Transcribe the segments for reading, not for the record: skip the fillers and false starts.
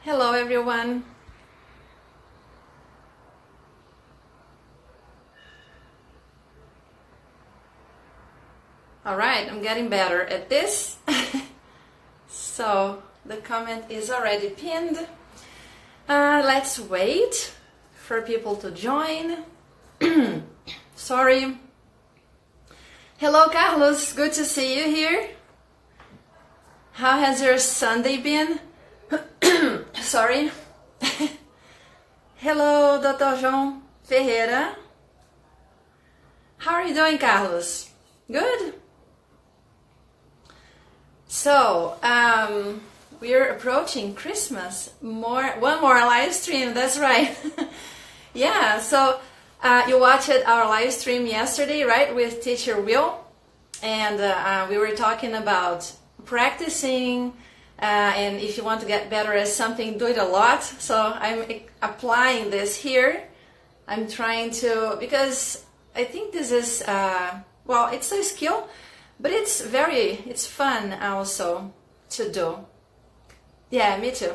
Hello everyone. Alright, I'm getting better at this. So the comment is already pinned. Let's wait for people to join. Sorry. Hello Carlos, good to see you here. How has your Sunday been? Sorry. Hello, Dr. João Ferreira. How are you doing, Carlos? Good? So, we're approaching Christmas. One more live stream, that's right. Yeah, so you watched our live stream yesterday, right, with Teacher Will? And we were talking about practicing, and if you want to get better at something, do it a lot. So I'm applying this here. I'm trying to, because I think this is, well, it's a skill, but it's fun also to do. Yeah, me too.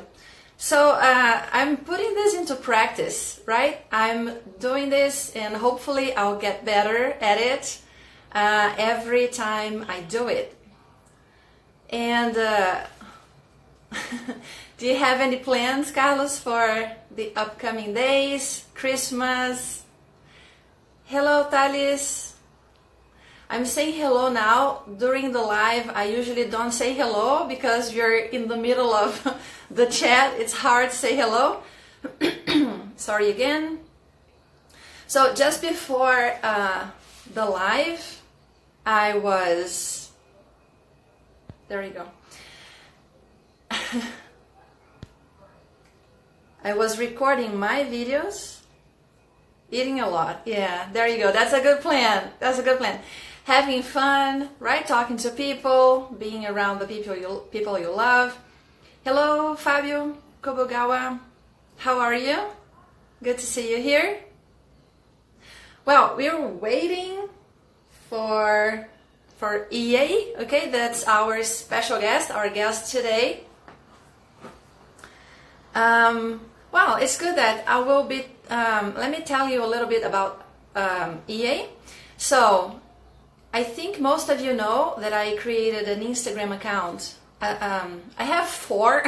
So I'm putting this into practice, right? I'm doing this and hopefully I'll get better at it every time I do it. And do you have any plans, Carlos, for the upcoming days, Christmas? Hello, Thalis. I'm saying hello now. During the live, I usually don't say hello because you're in the middle of the chat. It's hard to say hello. Sorry again. So just before the live, I was... There you go. I was recording my videos, eating a lot. Yeah, there you go. That's a good plan. That's a good plan. Having fun, right? Talking to people, being around the people you love. Hello, Fabio Kobogawa. How are you? Good to see you here. Well, we're waiting for EA, okay? That's our special guest, our guest today. Well, it's good that I will be, let me tell you a little bit about EA. So, I think most of you know that I created an Instagram account. I have 4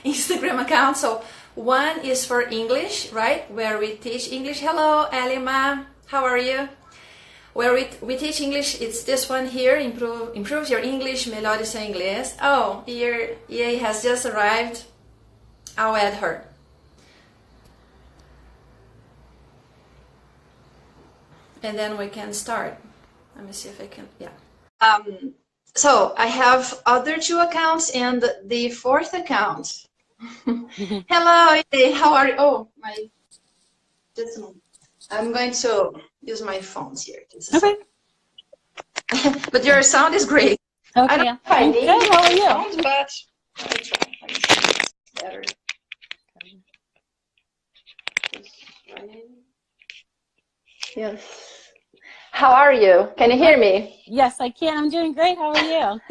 Instagram accounts. So, one is for English, right? Where we teach English. Hello, Elima. How are you? Where we teach English, it's this one here, improves your English, Melhore Seu Inglês. Oh, here EA has just arrived. I'll add her. And then we can start. Let me see if I can, yeah. So I have other 2 accounts and the 4th account. Hello, EA, how are you? Oh, just a moment. I'm going to use my phones here. Okay. But your sound is great. Okay. I don't know if I need good. How are you? sound, but I'll try. Let me see if it's better. Yes. How are you? Can you hear me? Yes, I can. I'm doing great. How are you?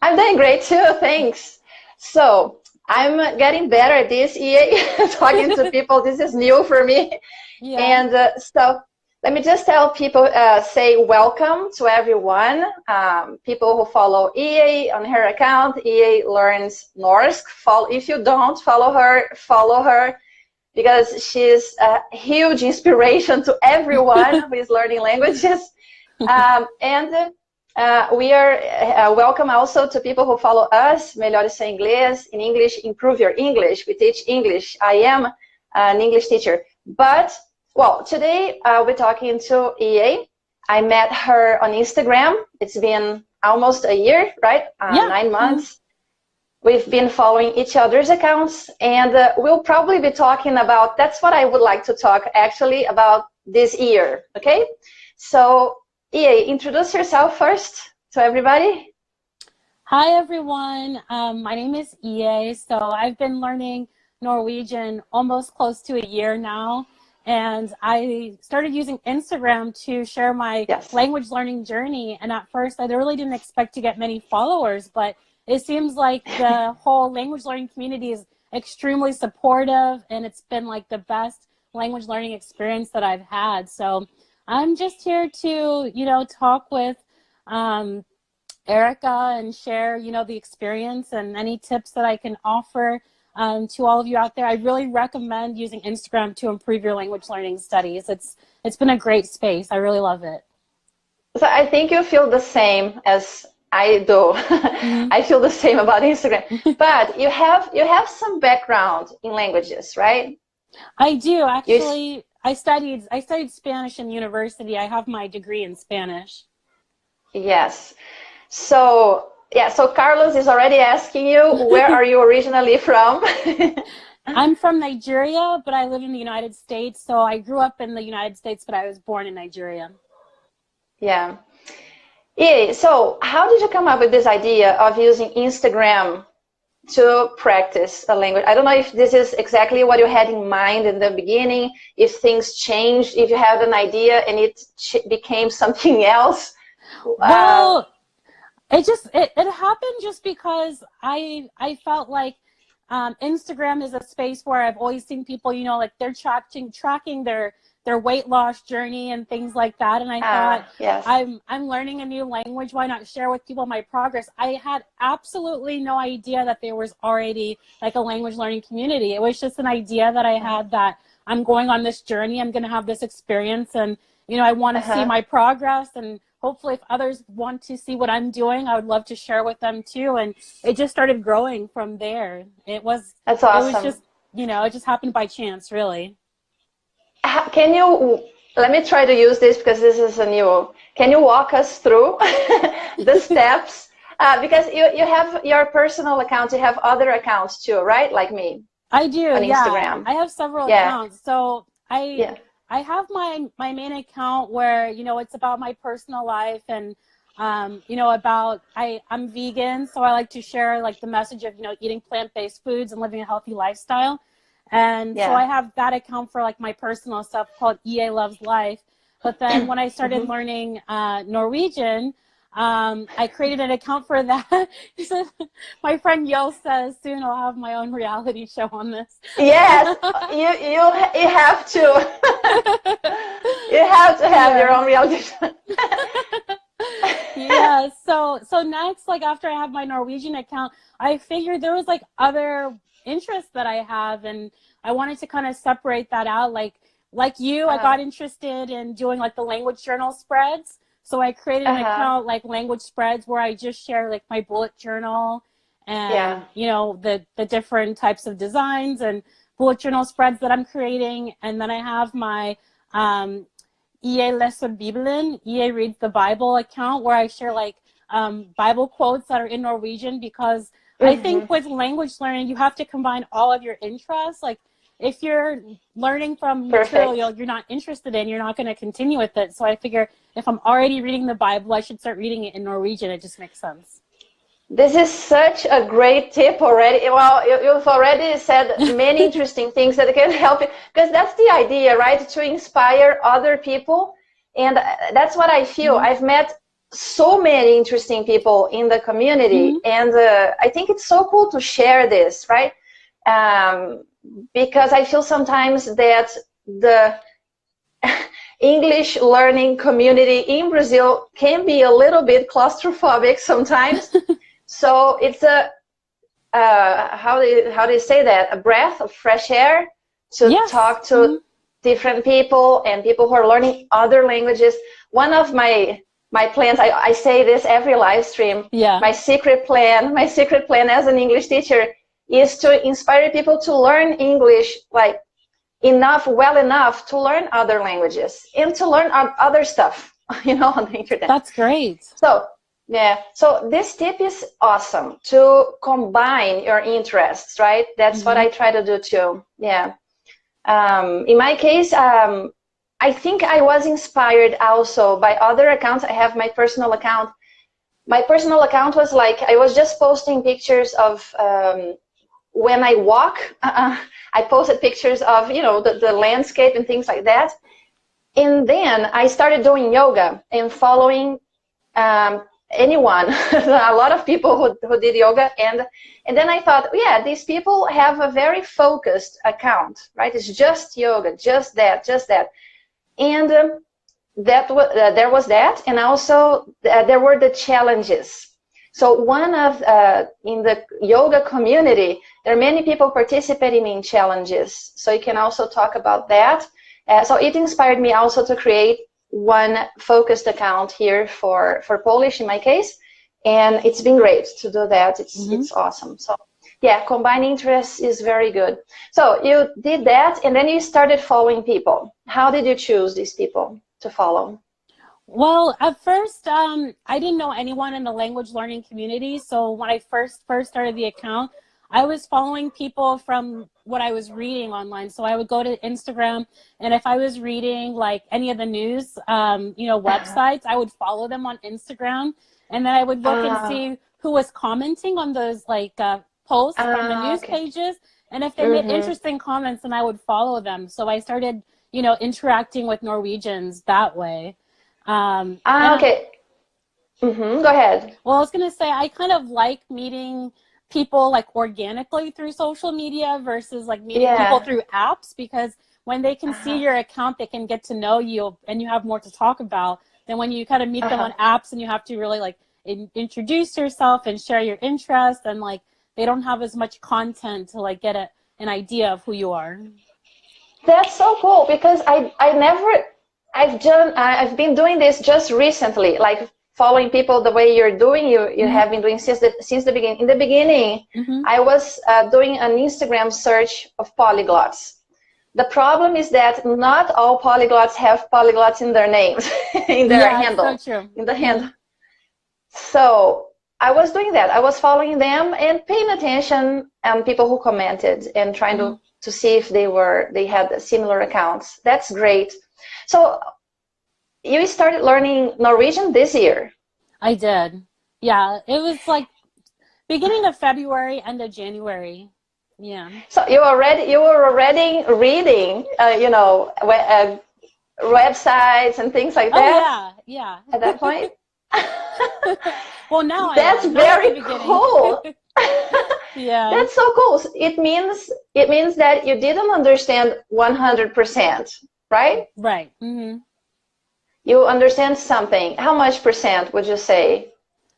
I'm doing great too. Thanks. So I'm getting better at this, EA, talking to people. This is new for me. Yeah. And so let me just tell people, say welcome to everyone. People who follow EA on her account, EA Learns Norsk. If you don't follow her, because she's a huge inspiration to everyone who is learning languages. We are welcome also to people who follow us, Melhore Seu Inglês, in English, improve your English. We teach English. I am an English teacher. But, well, today we're talking to EA. I met her on Instagram. It's been almost a year, right? Yeah. 9 months. We've been following each other's accounts, and we'll probably be talking about, that's what I would like to talk actually about this year, okay? So, EA, introduce yourself first to everybody. Hi, everyone. My name is EA. So I've been learning Norwegian almost close to a year now. And I started using Instagram to share my language learning journey. And at first, I really didn't expect to get many followers, but it seems like the whole language learning community is extremely supportive, and it's been like the best language learning experience that I've had. So I'm just here to, you know, talk with Erika and share, you know, the experience and any tips that I can offer to all of you out there. I really recommend using Instagram to improve your language learning studies. It's been a great space. I really love it. So I think you feel the same as I do. Mm-hmm. I feel the same about Instagram. But you have some background in languages, right? I do actually. I studied Spanish in university. I have my degree in Spanish. Yes. So yeah. So Carlos is already asking you, where are you originally from? I'm from Nigeria, but I live in the United States. So I grew up in the United States, but I was born in Nigeria. Yeah. Yeah. So how did you come up with this idea of using Instagram to practice a language? I don't know if this is exactly what you had in mind in the beginning, if things changed, if you had an idea and it became something else. Well, it happened just because I felt like Instagram is a space where I've always seen people, you know, like they're tracking their weight loss journey and things like that. And I thought, yes. I'm learning a new language. Why not share with people my progress? I had absolutely no idea that there was already like a language learning community. It was just an idea that I had that I'm going on this journey. I'm going to have this experience, and, you know, I want to see my progress, and hopefully if others want to see what I'm doing, I would love to share with them too. And it just started growing from there. That's awesome. It was just, you know, it just happened by chance, really. Can you, let me try to use this because this is a new, can you walk us through the steps? Because you have your personal account, you have other accounts too, right? Like me. I do, on Instagram. I have several accounts. So I have my main account where, you know, it's about my personal life and, you know, about, I'm vegan, so I like to share like the message of, you know, eating plant-based foods and living a healthy lifestyle. And so I have that account for like my personal stuff called EA Loves Life. But then when I started learning Norwegian, I created an account for that. My friend Yo says soon I'll have my own reality show on this. Yes, you have to. You have to have your own reality show. Yeah. So next, like after I have my Norwegian account, I figured there was like other interests that I have, and I wanted to kind of separate that out. Like you, I got interested in doing like the language journal spreads. So I created an account like language spreads where I just share like my bullet journal and you know the different types of designs and bullet journal spreads that I'm creating. And then I have my EA Leser Bibelen, EA Reads the Bible account where I share like Bible quotes that are in Norwegian, because I think with language learning, you have to combine all of your interests. Like if you're learning from material you're not interested in, you're not going to continue with it. So I figure if I'm already reading the Bible, I should start reading it in Norwegian. It just makes sense. This is such a great tip already. Well, you've already said many interesting things that can help you, because that's the idea, right? To inspire other people. And that's what I feel. I've met so many interesting people in the community, and I think it's so cool to share this, right? Because I feel sometimes that the English learning community in Brazil can be a little bit claustrophobic sometimes. So it's a how do you say that? A breath of fresh air to talk to different people and people who are learning other languages. One of my plans, I say this every live stream. My secret plan as an English teacher is to inspire people to learn English like well enough to learn other languages and to learn other stuff, you know, on the internet. That's great. So so this tip is awesome, to combine your interests, right? That's what I try to do too. In my case, I think I was inspired also by other accounts. I have my personal account. My personal account was like, I was just posting pictures of when I walk. I posted pictures of, you know, the landscape and things like that. And then I started doing yoga and following anyone, a lot of people who did yoga, and then I thought, yeah, these people have a very focused account, right? It's just yoga, just that, and there was that, and also there were the challenges. So one of in the yoga community, there are many people participating in challenges. So you can also talk about that. So it inspired me also to create one focused account here for Polish in my case, and it's been great to do that. It's awesome. So yeah, combined interests is very good. So you did that, and then you started following people. How did you choose these people to follow? Well, at first, I didn't know anyone in the language learning community. So when I first started the account, I was following people from what I was reading online. So I would go to Instagram, and if I was reading like any of the news, you know, websites, I would follow them on Instagram, and then I would look and see who was commenting on those like posts from the news pages. And if they made interesting comments, then I would follow them. So I started, you know, interacting with Norwegians that way. Okay. Go ahead. Well, I was going to say, I kind of like meeting people like organically through social media versus like meeting people through apps, because when they can see your account, they can get to know you and you have more to talk about than when you kind of meet them on apps and you have to really like introduce yourself and share your interest, and like they don't have as much content to like get an idea of who you are. That's so cool, because I've been doing this just recently, like following people the way you're doing. You have been doing since the beginning. In the beginning, I was doing an Instagram search of polyglots. The problem is that not all polyglots have polyglots in their names, in their handle, so true. in the handle. So I was doing that. I was following them and paying attention and people who commented and trying to see if they had similar accounts. That's great. So you started learning Norwegian this year? I did. Yeah, it was like beginning of February, end of January. Yeah. So you were already reading, you know, websites and things like that. Oh yeah. At that point. Well, now that's very cool. Yeah. That's so cool. It means that you didn't understand 100%, right? Right. You understand something. How much percent would you say?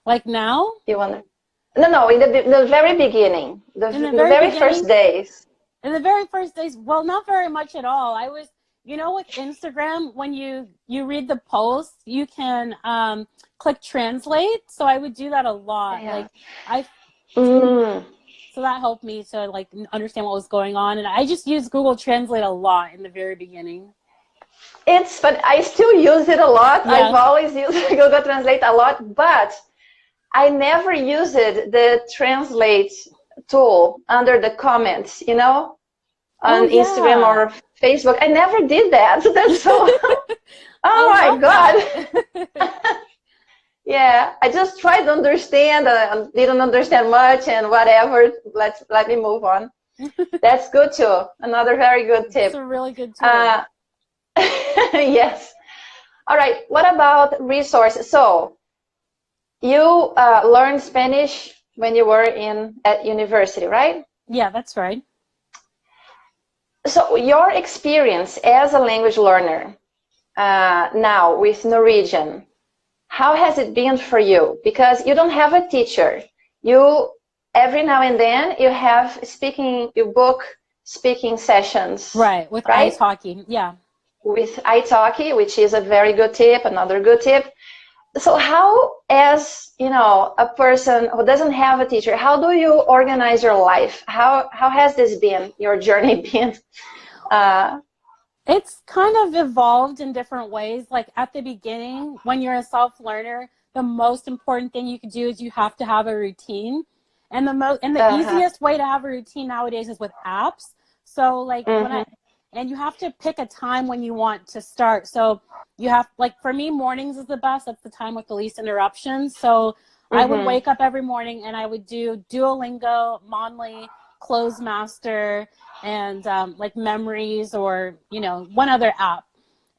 Like now? No, in the very beginning, the very first days. In the very first days, well, not very much at all. I was, you know, with Instagram, when you read the post, you can click translate. So I would do that a lot. Yeah. Like so that helped me to like understand what was going on, and I just used Google Translate a lot in the very beginning. But I still use it a lot. Yeah. I've always used Google Translate a lot, but I never used the translate tool under the comments, you know, on Instagram or Facebook. I never did that. That's so. Oh my God. Yeah, I just tried to understand. Didn't understand much, and whatever. Let me move on. That's good too. Another very good tip. It's a really good tool. Yes. All right. What about resources? So you learned Spanish when you were at university, right? Yeah, that's right. So your experience as a language learner now with Norwegian, how has it been for you? Because you don't have a teacher. You every now and then you book speaking sessions. Right, with italki, yeah. With italki, which is a very good tip, another good tip. So how, as you know, a person who doesn't have a teacher, how do you organize your life? How has this been, your journey been? It's kind of evolved in different ways. Like at the beginning, when you're a self-learner, the most important thing you can do is you have to have a routine. And the easiest way to have a routine nowadays is with apps. So like and you have to pick a time when you want to start. So you have, like for me, mornings is the best. That's the time with the least interruptions. So I would wake up every morning and I would do Duolingo, Monly, Closemaster, and like Memories, or, you know, one other app.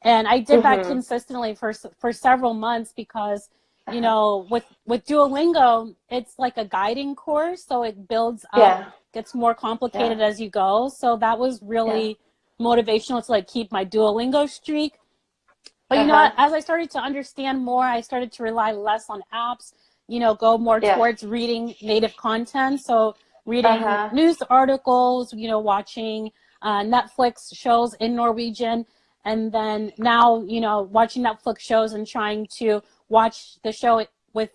And I did that consistently for several months, because you know, with Duolingo, it's like a guiding course, so it builds up, gets more complicated as you go. So that was really motivational to like keep my Duolingo streak. But you know, as I started to understand more, I started to rely less on apps, you know, go more towards reading native content. So reading news articles, you know, watching Netflix shows in Norwegian. And then now, you know, watching Netflix shows and trying to watch the show with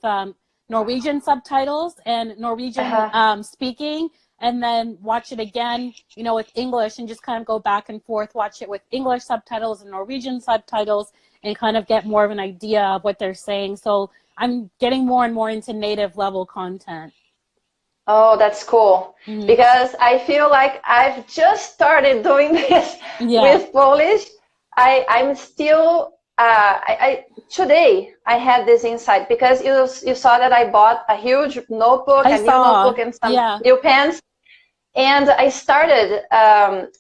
Norwegian subtitles and Norwegian speaking, and then watch it again, you know, with English, and just kind of go back and forth, watch it with English subtitles and Norwegian subtitles, and kind of get more of an idea of what they're saying. So I'm getting more and more into native level content. Oh, that's cool. Because I feel like I've just started doing this with Polish. I'm still, today I had this insight, because you saw that I bought a huge notebook, a new notebook and some new pens. And I started,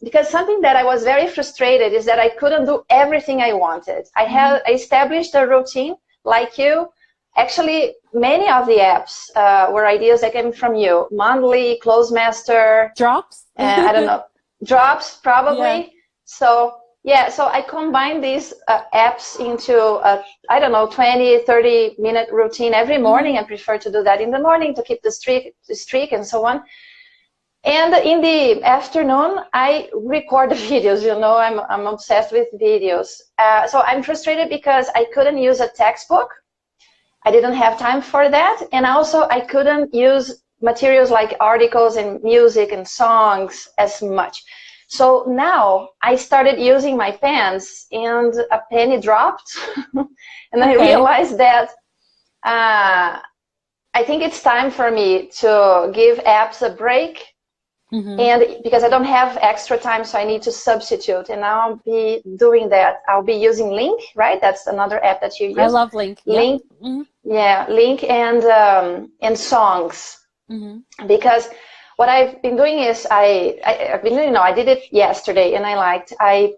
because something that I was very frustrated is that I couldn't do everything I wanted. I established a routine like you. Actually, many of the apps were ideas that came from you. Mondly, Closemaster. Drops? I don't know. Drops, probably. So, so I combined these apps into a, I don't know, 20, 30-minute routine every morning. I prefer to do that in the morning to keep the streak and so on. And in the afternoon, I record the videos. You know, I'm obsessed with videos. So I'm frustrated because I couldn't use a textbook. I didn't have time for that. And also, I couldn't use materials like articles and music and songs as much. So now I started using my pens, and a penny dropped. And I realized that I think it's time for me to give apps a break. And because I don't have extra time, so I need to substitute. And now I'll be doing that. I'll be using Link, right? That's another app that you use. I love Link. Link, Link and Songs. Because what I've been doing is I've been, you know, I did it yesterday, and I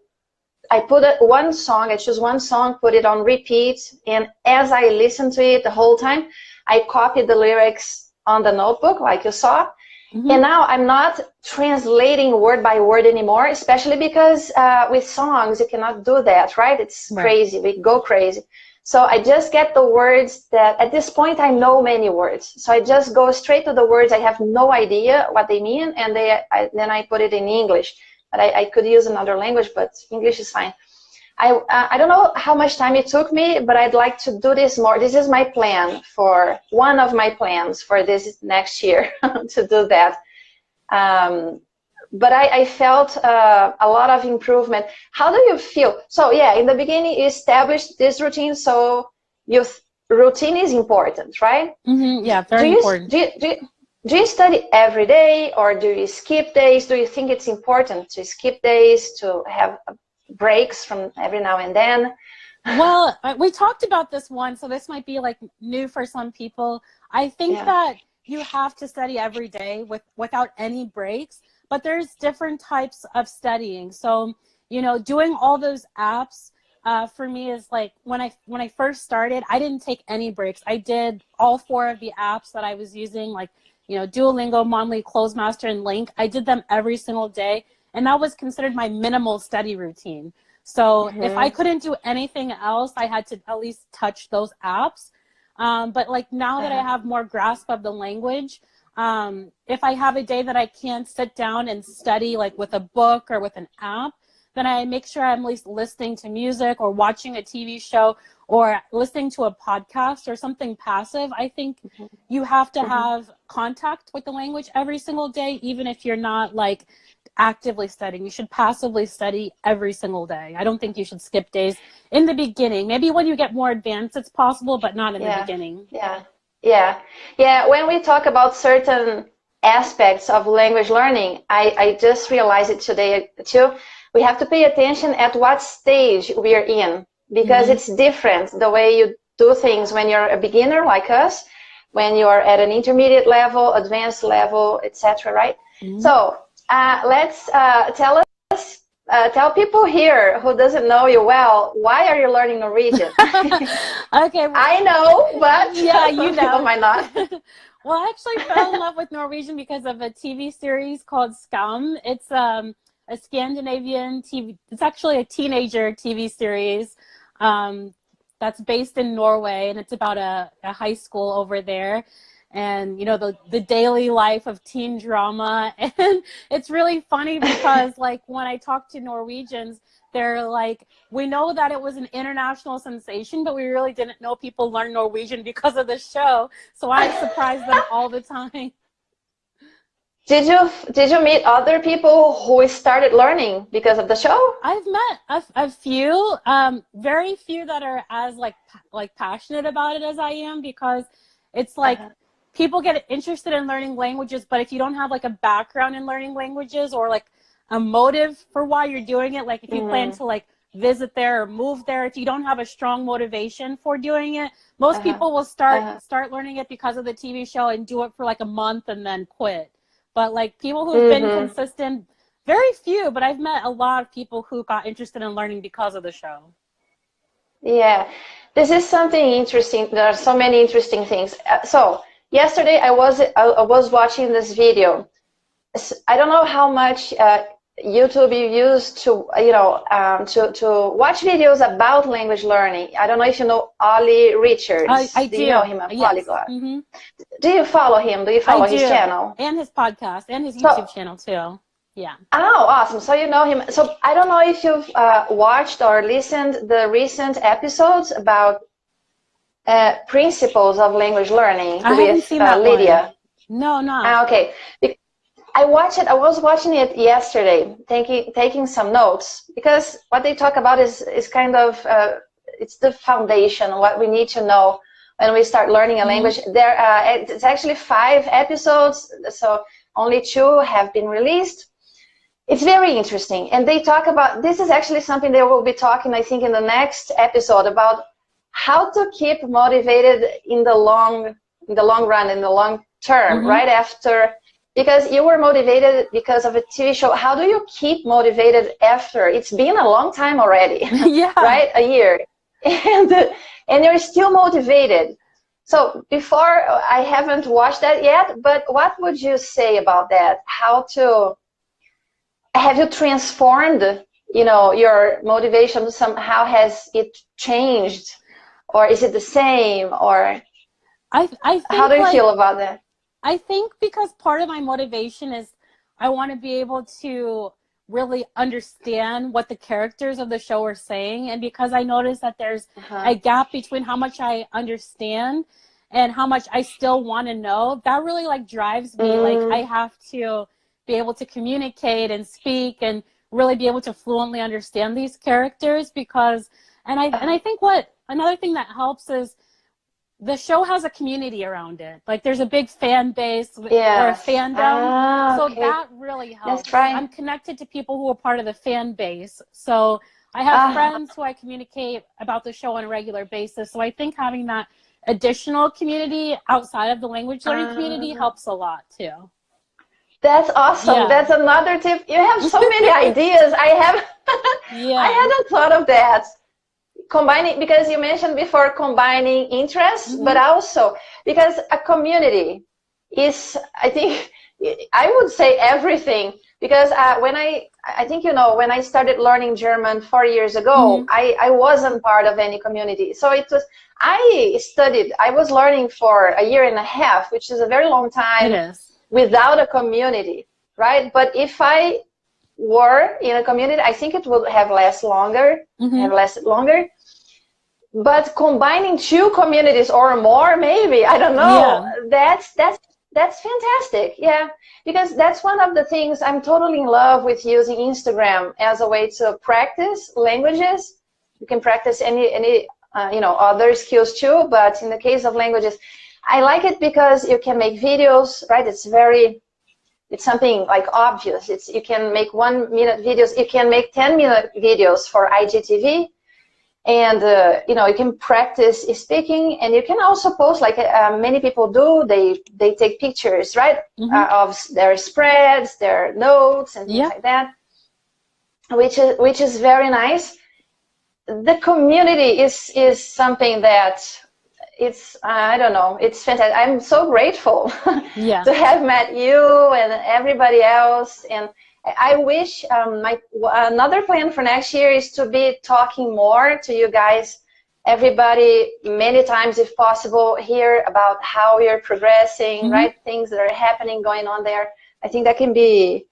put one song. I choose one song, put it on repeat, and as I listen to it the whole time, I copied the lyrics on the notebook, like you saw. And now I'm not translating word by word anymore, especially because with songs, you cannot do that, right? It's crazy. We go crazy. So I just get the words that, at this point, I know many words. So I just go straight to the words. I have no idea what they mean, and then I put it in English. But I could use another language, but English is fine. I don't know how much time it took me, but I'd like to do this more. This is my plan, for one of my plans for this next year, to do that. But I felt a lot of improvement. How do you feel? So yeah, in the beginning, you established this routine, so your routine is important, right? Yeah, very important. Do you study every day, or do you skip days? Do you think it's important to skip days, to have breaks from every now and then? Well, we talked about this once, so this might be like new for some people. I think that you have to study every day without any breaks, but there's different types of studying. So, you know, doing all those apps for me is like, when I first started, I didn't take any breaks. I did all 4 of the apps that I was using, like, you know, Duolingo, Mondly, Closemaster, and Link. I did them every single day. And that was considered my minimal study routine. So if I couldn't do anything else, I had to at least touch those apps. But like now that I have more grasp of the language, if I have a day that I can't sit down and study like with a book or with an app, then I make sure I'm at least listening to music or watching a TV show or listening to a podcast or something passive. I think you have to have contact with the language every single day, even if you're not like actively studying. You should passively study every single day. I don't think you should skip days in the beginning. Maybe when you get more advanced, it's possible, but not in the beginning. When we talk about certain aspects of language learning, I just realized it today too. We have to pay attention at what stage we are in, because it's different the way you do things when you're a beginner like us, when you're at an intermediate level, advanced level, etc., right? So let's tell us tell people here who doesn't know you well, why are you learning Norwegian? Okay. Well, I know, but yeah, you know. people might not. Well, I actually fell in love with Norwegian because of a TV series called Skam. It's a Scandinavian TV. It's actually a teenager TV series that's based in Norway, and it's about a high school over there. And, you know, the daily life of teen drama. And it's really funny because, like, when I talk to Norwegians, they're like, we know that it was an international sensation, but we really didn't know people learn Norwegian because of the show. So I surprise them all the time. Did you meet other people who started learning because of the show? I've met a few, very few that are as like passionate about it as I am, because it's like, people get interested in learning languages, but if you don't have like a background in learning languages or like a motive for why you're doing it, like if you plan to like visit there or move there, if you don't have a strong motivation for doing it, most people will start learning it because of the TV show and do it for like a month and then quit. But like people who've been consistent, very few, but I've met a lot of people who got interested in learning because of the show. Yeah, this is something interesting. There are so many interesting things. So yesterday I was watching this video. I don't know how much YouTube you use to to watch videos about language learning. I don't know if you know Ollie Richards. I do. You know him, a polyglot? Mm-hmm. Do you follow him? Do you follow his channel? And his podcast and his YouTube channel too. Yeah. Oh, awesome. So you know him. So I don't know if you've watched or listened the recent episodes about principles of language learning with Lydia. No, no. Okay. I was watching it yesterday, taking some notes, because what they talk about is kind of it's the foundation, what we need to know when we start learning a language. There, it's actually 5 episodes, so only 2 have been released. It's very interesting, and they talk about, this is actually something they will be talking, I think, in the next episode, about how to keep motivated in the long run, in the long term, right after. Because you were motivated because of a TV show. How do you keep motivated after? It's been a long time already, right? A year. And you're still motivated. So before, I haven't watched that yet, but what would you say about that? Have you transformed, your motivation somehow? Has it changed? Or is it the same? Or I think, how do you feel about that? I think because part of my motivation is I want to be able to really understand what the characters of the show are saying. And because I notice that there's a gap between how much I understand and how much I still want to know, that really like drives me. Like I have to be able to communicate and speak and really be able to fluently understand these characters, because, and I think another thing that helps is the show has a community around it. Like there's a big fan base or a fandom. So that really helps. That's right. I'm connected to people who are part of the fan base. So I have friends who I communicate about the show on a regular basis. So I think having that additional community outside of the language learning community helps a lot too. That's awesome. Yeah. That's another tip. You have so many ideas. I hadn't thought of that. Combining, because you mentioned before combining interests, but also because a community is, I think, I would say everything. Because when I think, when I started learning German 4 years ago, I wasn't part of any community. So it was, I was learning for a year and a half, which is a very long time without a community, right? But if I were in a community, I think it would have lasted longer, But combining 2 communities or more, maybe, I don't know. That's fantastic. Yeah, because that's one of the things. I'm totally in love with using Instagram as a way to practice languages. You can practice any other skills too, but in the case of languages, I like it because you can make videos, right? It's something like obvious. You can make 1-minute videos. You can make 10-minute videos for IGTV. And, you can practice speaking, and you can also post, like many people do, they take pictures, right, of their spreads, their notes, and things like that. which is very nice. The community is something that it's, I don't know, it's fantastic. I'm so grateful to have met you and everybody else. And I wish another plan for next year is to be talking more to you guys, everybody, many times if possible, hear about how you're progressing, right? Things that are happening, going on there. I think that can be,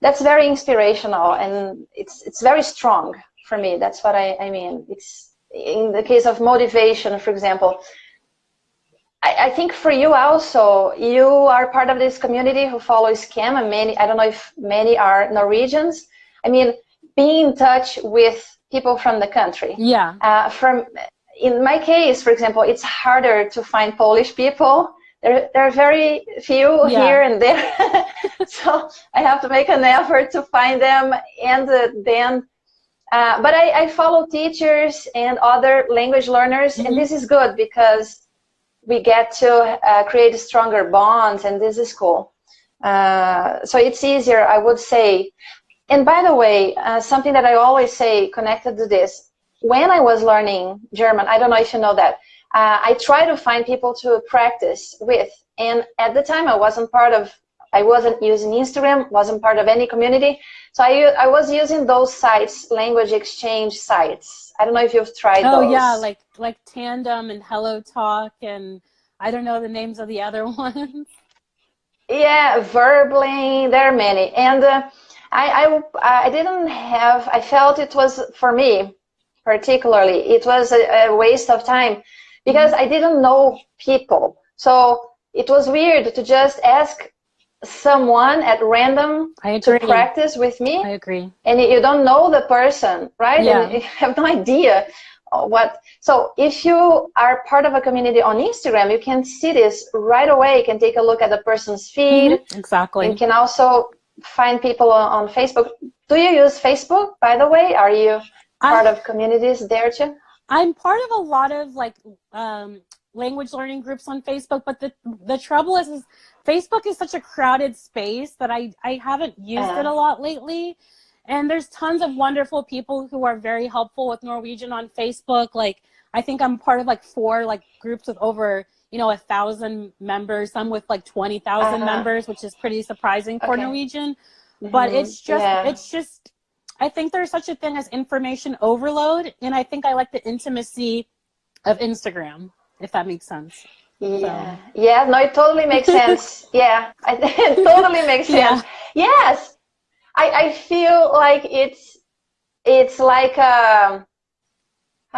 that's very inspirational, and it's very strong for me. That's what I mean. It's in the case of motivation, for example. I think for you also, you are part of this community who follows SCAM, and many, I don't know if many are Norwegians. I mean, being in touch with people from the country. Yeah. In my case, for example, it's harder to find Polish people. There are very few here and there. So I have to make an effort to find them. And then, but I follow teachers and other language learners, and this is good because we get to create stronger bonds, and this is cool. So it's easier, I would say. And by the way, something that I always say connected to this, when I was learning German, I don't know if you know that, I try to find people to practice with. And at the time, I wasn't using Instagram, wasn't part of any community. So I was using those sites, language exchange sites. I don't know if you've tried those. Oh, yeah, like Tandem and Hello Talk, and I don't know the names of the other ones. Yeah, Verbling, there are many. And I didn't have, I felt it was, for me particularly, it was a waste of time because I didn't know people. So it was weird to just ask someone at random to practice with me. I agree. And you don't know the person, right? Yeah. And you have no idea what. So if you are part of a community on Instagram, you can see this right away. You can take a look at the person's feed. Exactly. You can also find people on Facebook. Do you use Facebook, by the way? Are you part of communities there too? I'm part of a lot of language learning groups on Facebook, but the trouble is Facebook is such a crowded space that I haven't used it a lot lately. And there's tons of wonderful people who are very helpful with Norwegian on Facebook. Like, I think I'm part of 4 groups with over 1,000 members, some with 20,000 members, which is pretty surprising for Norwegian. But it's just, I think there's such a thing as information overload, and I think I like the intimacy of Instagram, if that makes sense. Yeah, yeah, no, it totally makes sense. Yeah, it totally makes sense. Yes, I feel like it's like how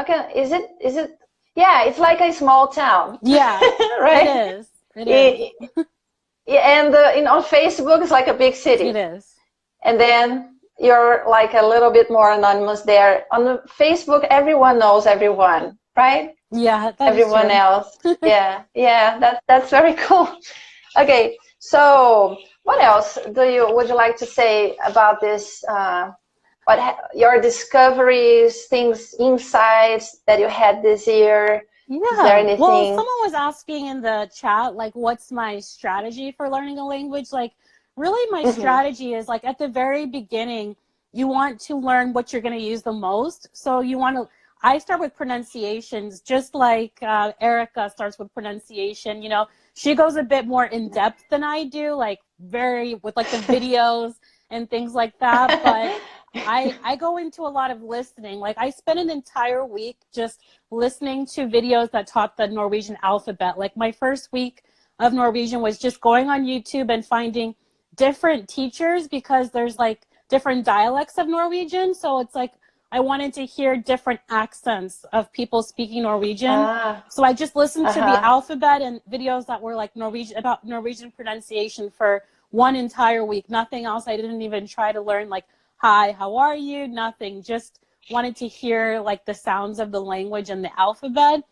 can is it? Yeah, it's like a small town. Yeah, right. It is. It is. And on Facebook, it's like a big city. It is. And then you're like a little bit more anonymous there. On Facebook, everyone knows everyone, right? Yeah, everyone else. Yeah, that's very cool. Okay, so what else would you like to say about this? Your discoveries, things, insights that you had this year? Yeah. Is there anything? Well, someone was asking in the chat, what's my strategy for learning a language? Really, my strategy is at the very beginning, you want to learn what you're going to use the most. So you want to. I start with pronunciations, just like Erika starts with pronunciation. She goes a bit more in depth than I do, with the videos and things like that. But I go into a lot of listening. I spent an entire week just listening to videos that taught the Norwegian alphabet. My first week of Norwegian was just going on YouTube and finding different teachers, because there's different dialects of Norwegian. So it's I wanted to hear different accents of people speaking Norwegian. So I just listened to the alphabet and videos that were about Norwegian pronunciation for one entire week. Nothing else. I didn't even try to learn hi, how are you? Nothing. Just wanted to hear the sounds of the language and the alphabet.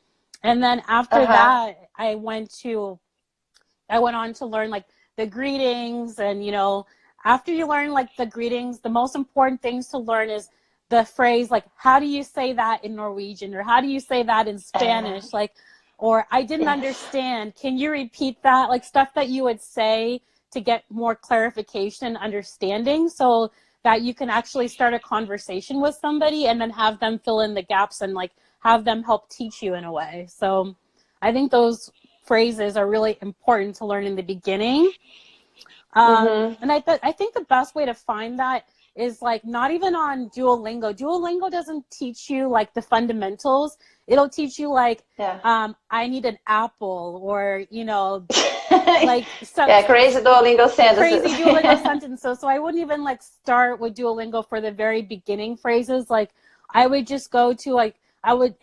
And then after that, I went on to learn the greetings. And after you learn the greetings, the most important things to learn is the phrase how do you say that in Norwegian, or how do you say that in Spanish, or I didn't understand, can you repeat that, stuff that you would say to get more clarification and understanding. So that you can actually start a conversation with somebody and then have them fill in the gaps and like have them help teach you in a way. So I think those phrases are really important to learn in the beginning. And I think the best way to find that is like not even on Duolingo. Duolingo doesn't teach you like the fundamentals. It'll teach you like, I need an apple, or, you know, like crazy Duolingo sentences. Crazy Duolingo sentences. So I wouldn't even like start with Duolingo for the very beginning phrases. Like I would just go to like,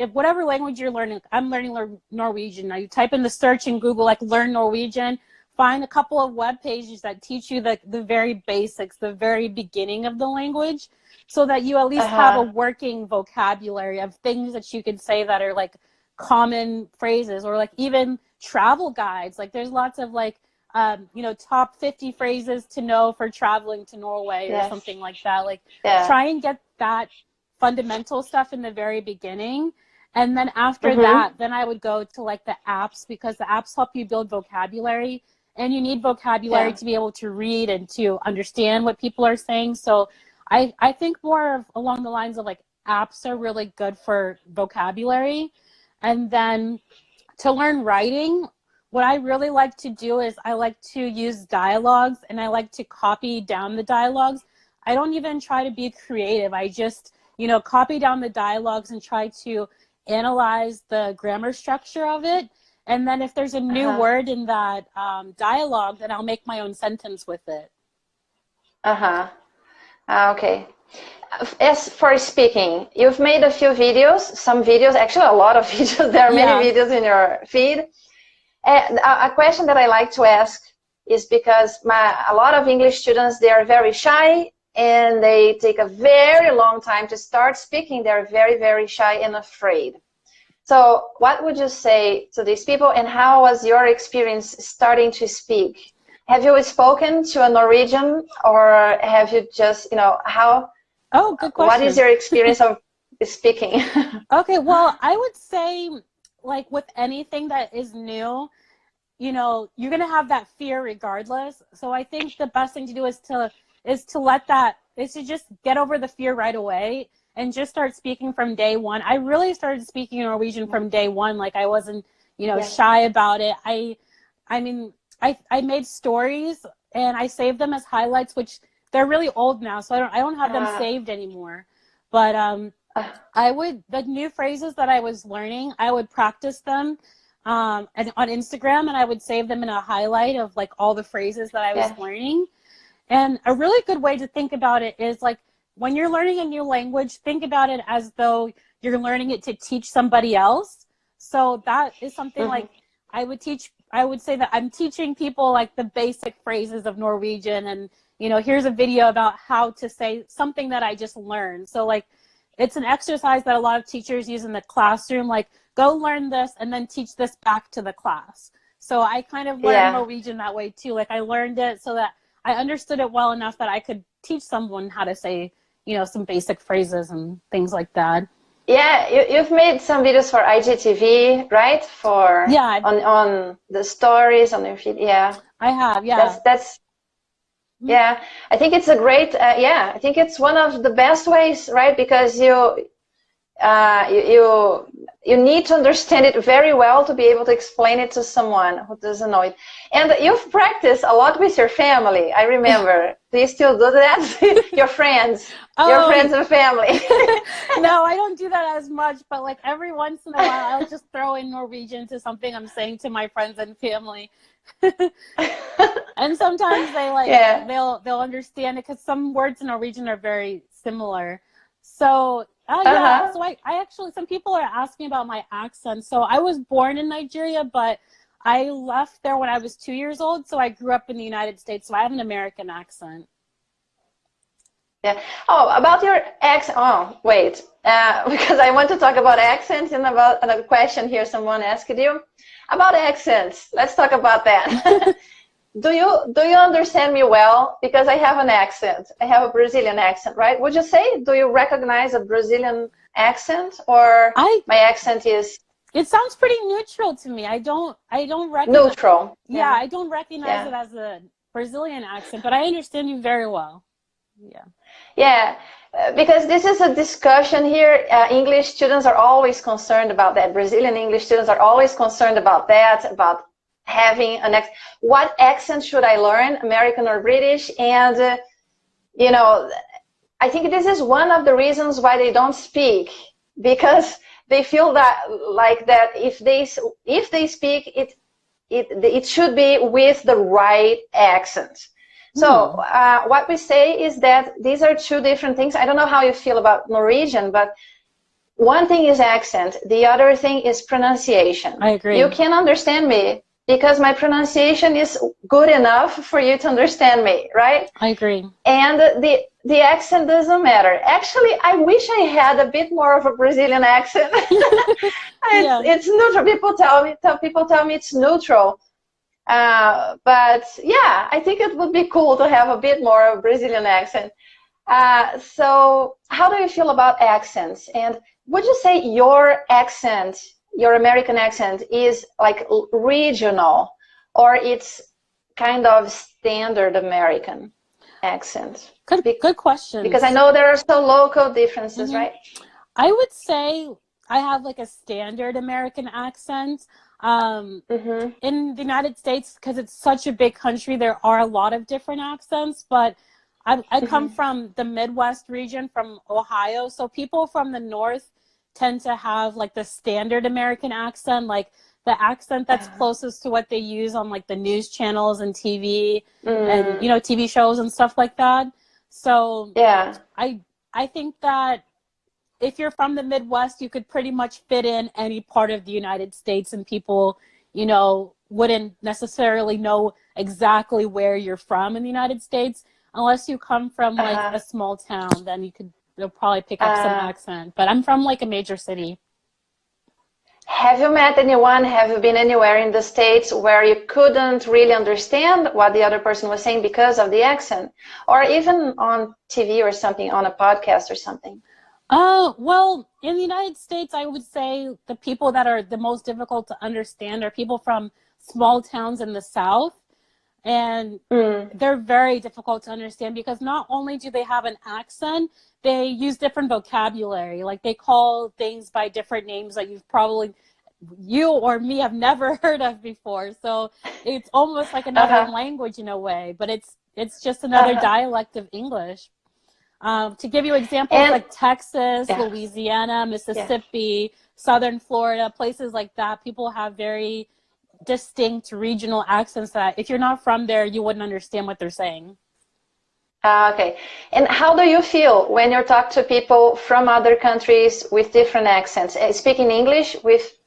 if whatever language you're learning, I'm learning Norwegian. Now you type in the search in Google, like learn Norwegian, find a couple of web pages that teach you the very basics, the very beginning of the language, so that you at least have a working vocabulary of things that you can say that are like common phrases, or like even travel guides. Like there's lots of like, you know, top 50 phrases to know for traveling to Norway or something like that. Like try and get that fundamental stuff in the very beginning. And then after that, then I would go to like the apps, because the apps help you build vocabulary. And you need vocabulary to be able to read and to understand what people are saying. So I think more of along the lines of like apps are really good for vocabulary. And then to learn writing, what I really like to do is I like to use dialogues, and I like to copy down the dialogues. I don't even try to be creative. I just, you know, copy down the dialogues and try to analyze the grammar structure of it. And then if there's a new word in that dialogue, then I'll make my own sentence with it. Okay. As for speaking, you've made a few videos, some videos, actually a lot of videos. There are many videos in your feed. And a question that I like to ask is because a lot of English students, they are very shy and they take a very long time to start speaking. They're very, very shy and afraid. So what would you say to these people, and how was your experience starting to speak? Have you spoken to a Norwegian, or have you just, you know, how? Oh, good question. What is your experience of speaking? Okay, well, I would say, like with anything that is new, you know, you're going to have that fear regardless. So I think the best thing to do is to just get over the fear right away and just start speaking from day one. I really started speaking Norwegian from day one. Like I wasn't, you know, shy about it. I mean, I made stories and I saved them as highlights, which they're really old now, so I don't have them saved anymore. But the new phrases that I was learning, I would practice them and on Instagram, and I would save them in a highlight of like all the phrases that I was learning. And a really good way to think about it is like, when you're learning a new language, think about it as though you're learning it to teach somebody else. So that is something like I would say that I'm teaching people like the basic phrases of Norwegian, and, you know, here's a video about how to say something that I just learned. So like, it's an exercise that a lot of teachers use in the classroom, like go learn this and then teach this back to the class. So I kind of learned Norwegian that way too. Like I learned it so that I understood it well enough that I could teach someone how to say, you know, some basic phrases and things like that. Yeah, you've made some videos for IGTV, right? For on the stories on your feed. Yeah, I have. Yeah, that's yeah. I think it's a great. I think it's one of the best ways, right? Because you need to understand it very well to be able to explain it to someone who doesn't know it. And you've practiced a lot with your family. I remember. Do you still do that? Your friends and family. No, I don't do that as much, but like every once in a while, I'll just throw in Norwegian to something I'm saying to my friends and family. And sometimes they like they'll understand it, because some words in Norwegian are very similar. So so I actually, some people are asking about my accent. So I was born in Nigeria, but I left there when I was 2 years old. So I grew up in the United States. So I have an American accent. Yeah. Oh, about your accent. Oh, wait. Because I want to talk about accents, and about another question here someone asked you about accents. Let's talk about that. Do you understand me well? Because I have an accent. I have a Brazilian accent, right? Would you say, do you recognize a Brazilian accent, or my accent is? It sounds pretty neutral to me. I don't recognize. Neutral. Yeah, I don't recognize it as a Brazilian accent, but I understand you very well. Yeah. Yeah, because this is a discussion here. English students are always concerned about that. Brazilian English students are always concerned about that, about having an accent. What accent should I learn, American or British? And, you know, I think this is one of the reasons why they don't speak, because they feel that like that if they speak, it should be with the right accent. So what we say is that these are two different things. I don't know how you feel about Norwegian, but one thing is accent. The other thing is pronunciation. I agree. You can understand me because my pronunciation is good enough for you to understand me, right? I agree. And the accent doesn't matter. Actually, I wish I had a bit more of a Brazilian accent. It's neutral. People tell me it's neutral. But yeah, I think it would be cool to have a bit more of Brazilian accent. So how do you feel about accents? And would you say your accent, your American accent, is like regional, or it's kind of standard American accent? Good question. Because I know there are some local differences, right? I would say I have like a standard American accent. In the United States, because it's such a big country, there are a lot of different accents, but I come from the Midwest region, from Ohio, so people from the North tend to have like the standard American accent, like the accent that's closest to what they use on like the news channels and TV and, you know, TV shows and stuff like that. So yeah, I think that if you're from the Midwest, you could pretty much fit in any part of the United States, and people, you know, wouldn't necessarily know exactly where you're from in the United States, unless you come from like a small town. Then you'll probably pick up some accent. But I'm from like a major city. Have you met anyone? Have you been anywhere in the States where you couldn't really understand what the other person was saying because of the accent, or even on TV or something, on a podcast or something? Well, in the United States, I would say the people that are the most difficult to understand are people from small towns in the South. And they're very difficult to understand because not only do they have an accent, they use different vocabulary. Like they call things by different names that you or me have never heard of before. So it's almost like another language in a way, but it's just another dialect of English. To give you examples, like Texas, Louisiana, Mississippi, Southern Florida, places like that, people have very distinct regional accents that if you're not from there, you wouldn't understand what they're saying. Okay. And how do you feel when you talk to people from other countries with different accents, speaking English with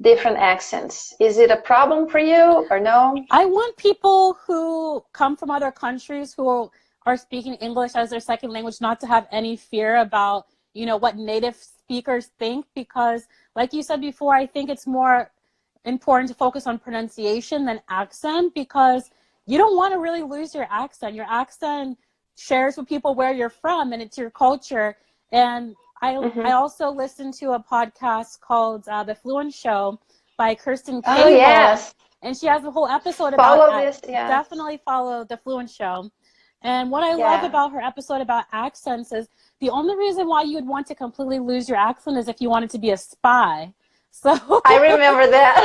different accents? Is it a problem for you or no? I want people who come from other countries who are speaking English as their second language not to have any fear about, you know, what native speakers think, because like you said before, I think it's more important to focus on pronunciation than accent, because you don't want to really lose your accent. Your accent shares with people where you're from, and it's your culture. And I also listened to a podcast called The Fluent Show by Kirsten Cable. Oh, yes. And she has a whole episode about definitely follow The Fluent Show. And what I love about her episode about accents is the only reason why you would want to completely lose your accent is if you wanted to be a spy. So I remember that.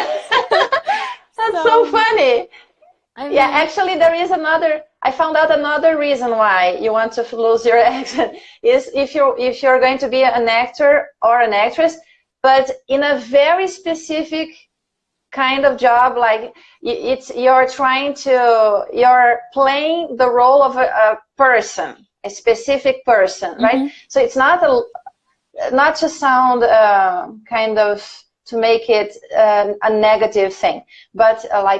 That's so funny. I mean, actually there is I found out another reason why you want to lose your accent is if you're going to be an actor or an actress, but in a very specific kind of job, like you're playing the role of a person, a specific person, right? So it's not to sound kind of to make it a negative thing, but I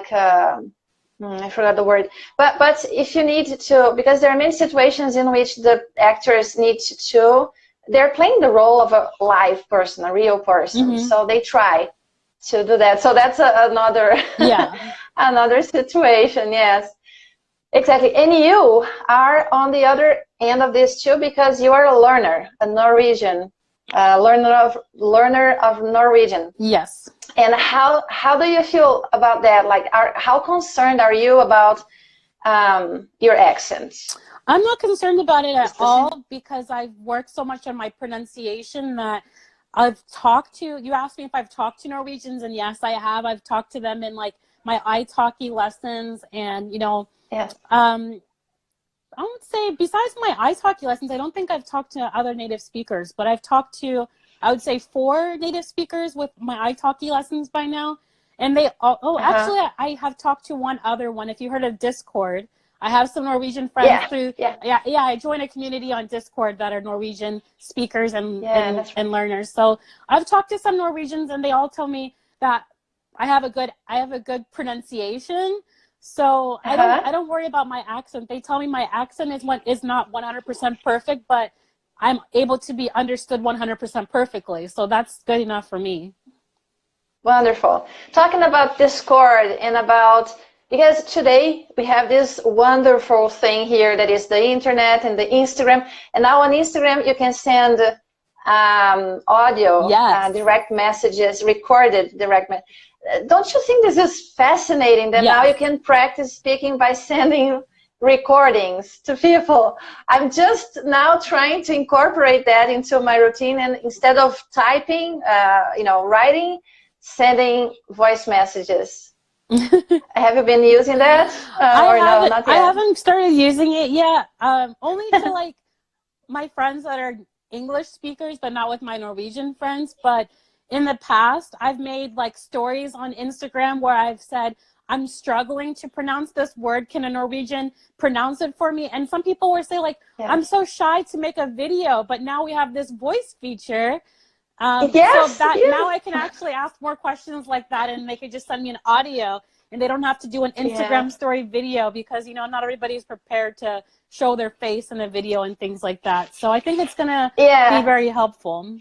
forgot the word. But if you need to, because there are many situations in which the actors need to, they're playing the role of a live person, a real person. So they try to do that. So that's another another situation. Yes, exactly. And you are on the other end of this too, because you are a learner, a Norwegian learner of Norwegian. Yes. And how do you feel about that? Like, how concerned are you about your accent? I'm not concerned about it at all because I've worked so much on my pronunciation that I've talked to, you asked me if I've talked to Norwegians, and yes, I have. I've talked to them in like my italki lessons, and you know, I would say besides my italki lessons, I don't think I've talked to other native speakers, but I've talked to, I would say 4 native speakers with my italki lessons by now. And they, actually, I have talked to one other one. If you heard of Discord, I have some Norwegian friends through, I joined a community on Discord that are Norwegian speakers and learners. So I've talked to some Norwegians, and they all tell me that I have a good pronunciation. So I don't worry about my accent. They tell me my accent is not 100% perfect, but I'm able to be understood 100% perfectly. So that's good enough for me. Wonderful. Talking about Discord and about, because today we have this wonderful thing here that is the internet and the Instagram. And now on Instagram, you can send audio, direct messages, recorded direct messages. Don't you think this is fascinating that now you can practice speaking by sending recordings to people? I'm just now trying to incorporate that into my routine, and instead of typing, writing, sending voice messages. Have you been using that? Or no, not yet? I haven't started using it yet. Only to like my friends that are English speakers, but not with my Norwegian friends. But in the past, I've made like stories on Instagram where I've said, I'm struggling to pronounce this word. Can a Norwegian pronounce it for me? And some people will say like, I'm so shy to make a video, but now we have this voice feature. So that now I can actually ask more questions like that, and they could just send me an audio, and they don't have to do an Instagram story video because, you know, not everybody's prepared to show their face in a video and things like that. So I think it's going to be very helpful.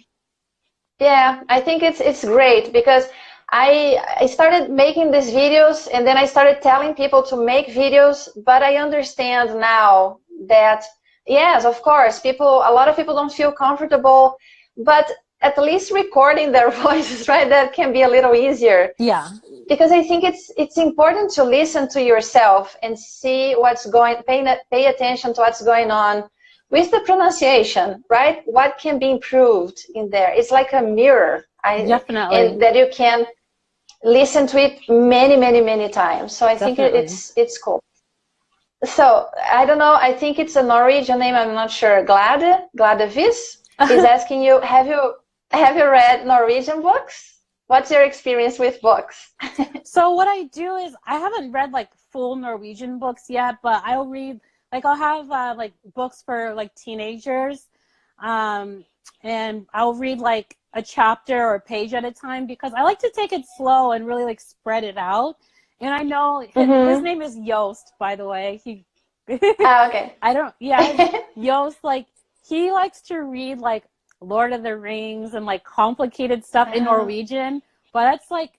Yeah, I think it's great because I started making these videos, and then I started telling people to make videos, but I understand now that, yes, of course, a lot of people don't feel comfortable, but at least recording their voices, right? That can be a little easier. Yeah. Because I think it's important to listen to yourself and see what's pay attention to what's going on with the pronunciation, right? What can be improved in there? It's like a mirror. Definitely. And that you can listen to it many, many, many times. So I think it's cool. So I don't know. I think it's a Norwegian name. I'm not sure. Gladevis is asking you, have you read Norwegian books? What's your experience with books? So what I do is I haven't read like full Norwegian books yet, but I'll read, like I'll have like books for like teenagers, and I'll read like a chapter or a page at a time because I like to take it slow and really like spread it out. And I know his name is Joost, by the way. Okay. Joost, like he likes to read like Lord of the Rings and like complicated stuff in Norwegian, but that's like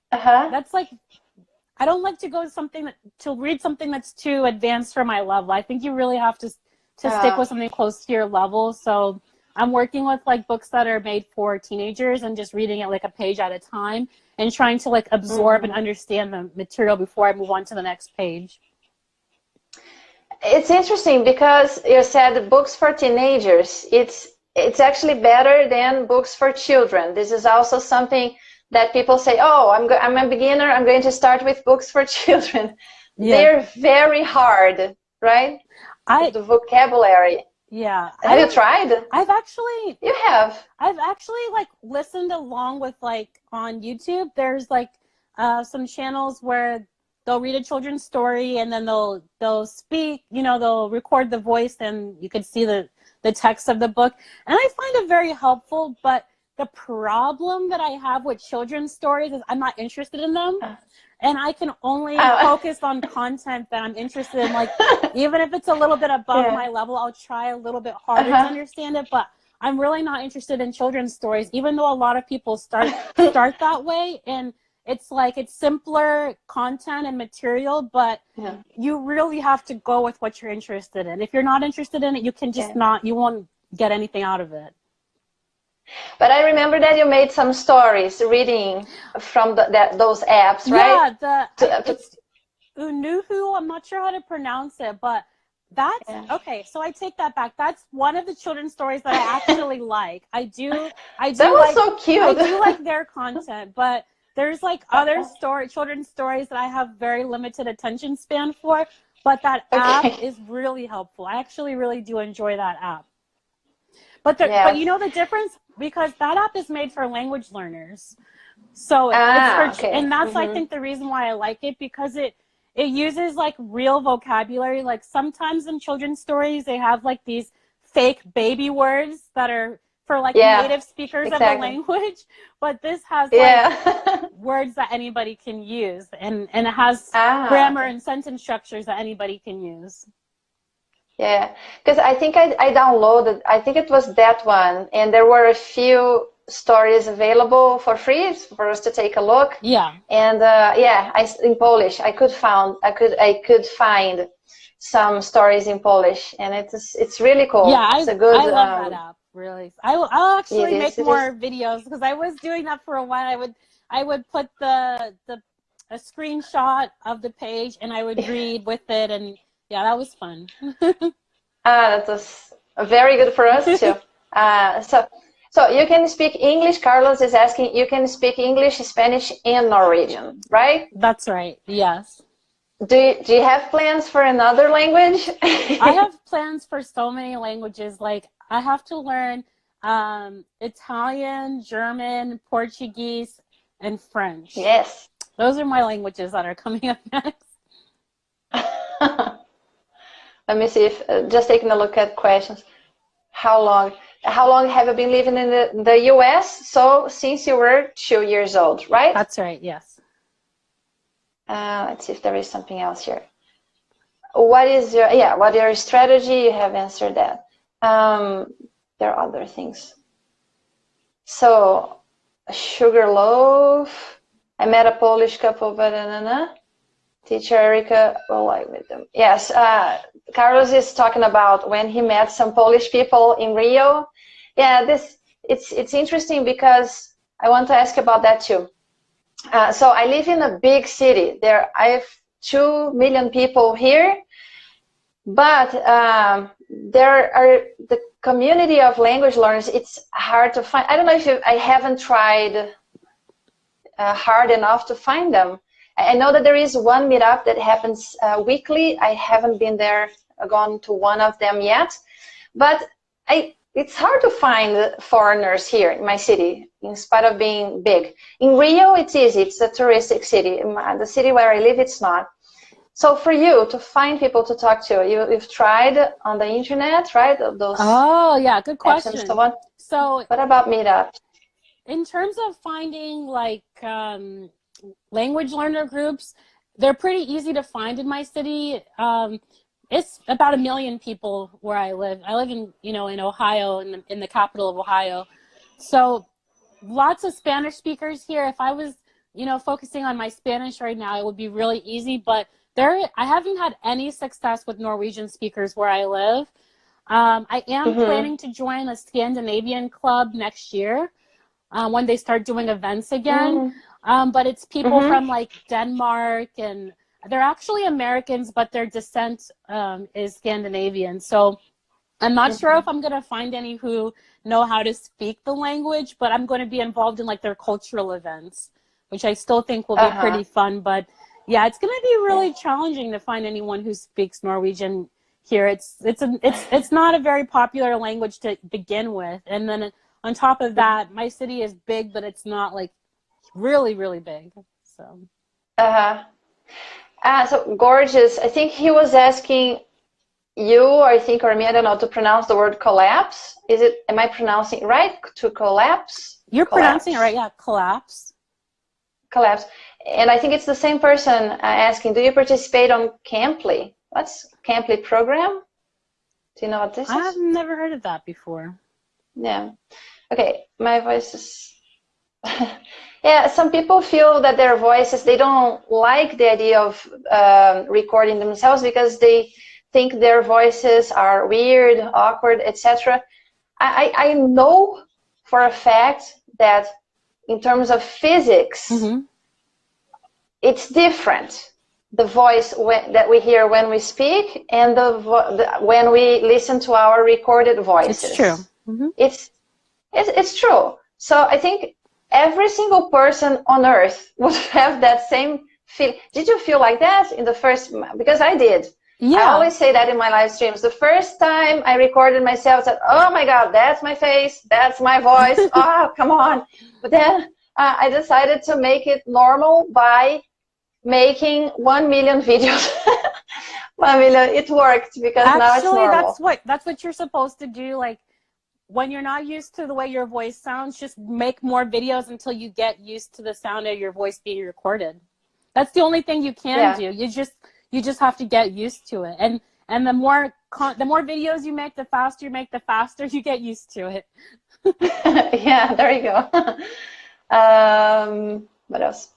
I don't like to go to read something that's too advanced for my level. I think you really have to stick with something close to your level. So I'm working with like books that are made for teenagers and just reading it like a page at a time and trying to like absorb and understand the material before I move on to the next page. It's interesting because you said books for teenagers. It's actually better than books for children. This is also something that people say, oh, I'm a beginner, I'm going to start with books for children. Yeah. They're very hard, right? The vocabulary. Yeah. Have you tried? You have? I've actually like listened along with like on YouTube. There's like some channels where they'll read a children's story and then they'll speak, you know, they'll record the voice and you can see the text of the book. And I find it very helpful, but the problem that I have with children's stories is I'm not interested in them. And I can only focus on content that I'm interested in. Like, even if it's a little bit above my level, I'll try a little bit harder to understand it. But I'm really not interested in children's stories, even though a lot of people start that way. And it's like, it's simpler content and material, but you really have to go with what you're interested in. If you're not interested in it, you can just you won't get anything out of it. But I remember that you made some stories reading from those apps, right? Yeah, Unuhu, I'm not sure how to pronounce it, but that's, okay, so I take that back. That's one of the children's stories that I actually like. I do That was like, so cute. I do like their content, but there's like other children's stories that I have very limited attention span for, but that app is really helpful. I actually really do enjoy that app. But but you know the difference? Because that app is made for language learners. So it's for, and that's, I think, the reason why I like it, because it uses like real vocabulary. Like sometimes in children's stories, they have like these fake baby words that are for like native speakers of the language. But this has like words that anybody can use, and it has grammar and sentence structures that anybody can use. Yeah, because I think I downloaded, I think it was that one, and there were a few stories available for free for us to take a look. Yeah. And in Polish, I could find some stories in Polish, and it's really cool. Yeah, it's a good. I love that app. Really, I'll actually make more videos, because I was doing that for a while. I would put a screenshot of the page, and I would read with it, and yeah, that was fun. That was very good for us too. So you can speak English. Carlos is asking, you can speak English, Spanish, and Norwegian, right? That's right. Yes. Do you have plans for another language? I have plans for so many languages. Like I have to learn Italian, German, Portuguese, and French. Yes. Those are my languages that are coming up next. Let me see if, just taking a look at questions. How long have you been living in the US? So since you were 2 years old, right? That's right, yes. Let's see if there is something else here. What is your strategy? You have answered that. There are other things. So, sugar loaf. I met a Polish couple, but teacher Erika will like with them. Yes, Carlos is talking about when he met some Polish people in Rio. Yeah, it's interesting because I want to ask about that too. So I live in a big city. I have 2 million people here, but there are the community of language learners. It's hard to find. I don't know if I haven't tried hard enough to find them. I know that there is one meetup that happens weekly. I haven't been there, gone to one of them yet, but it's hard to find foreigners here in my city, in spite of being big. In Rio, it's easy. It's a touristic city. In the city where I live, it's not. So for you to find people to talk to, you've tried on the internet, right? Those good question. So on. So what about meetups? In terms of finding like language learner groups, they're pretty easy to find in my city. It's about 1 million people where I live. I live in, in Ohio, in the capital of Ohio. So lots of Spanish speakers here. If I was, focusing on my Spanish right now, it would be really easy. But I haven't had any success with Norwegian speakers where I live. I am planning to join a Scandinavian club next year when they start doing events again. But it's people from like Denmark, and they're actually Americans, but their descent is Scandinavian. So I'm not sure if I'm going to find any who know how to speak the language, but I'm going to be involved in like their cultural events, which I still think will be pretty fun. But yeah, it's going to be really challenging to find anyone who speaks Norwegian here. It's not a very popular language to begin with. And then on top of that, my city is big, but it's not like really, really big. So. So gorgeous. I think he was asking you, or me, I don't know, to pronounce the word collapse. Am I pronouncing it right? To collapse? You're pronouncing it right, yeah, collapse. Collapse. And I think it's the same person asking, do you participate on Camply? What's Camply program? Do you know what this is? I've never heard of that before. Yeah. Okay, my voice is... Yeah, some people feel that their voices, they don't like the idea of recording themselves because they think their voices are weird, awkward, etc. I know for a fact that in terms of physics, it's different the voice that we hear when we speak and when we listen to our recorded voices. It's true. Mm-hmm. It's true. So I think every single person on earth would have that same feel. Did you feel like that in the first? Because I did. Yeah. I always say that in my live streams. The first time I recorded myself, I said, oh my God, that's my face, that's my voice. Oh, come on. But then I decided to make it normal by making 1 million videos. 1 million. It worked because now it's normal. That's what you're supposed to do. Like, when you're not used to the way your voice sounds, just make more videos until you get used to the sound of your voice being recorded. That's the only thing you can do. You just have to get used to it. And the more videos you make, the faster you get used to it. Yeah, there you go. What else?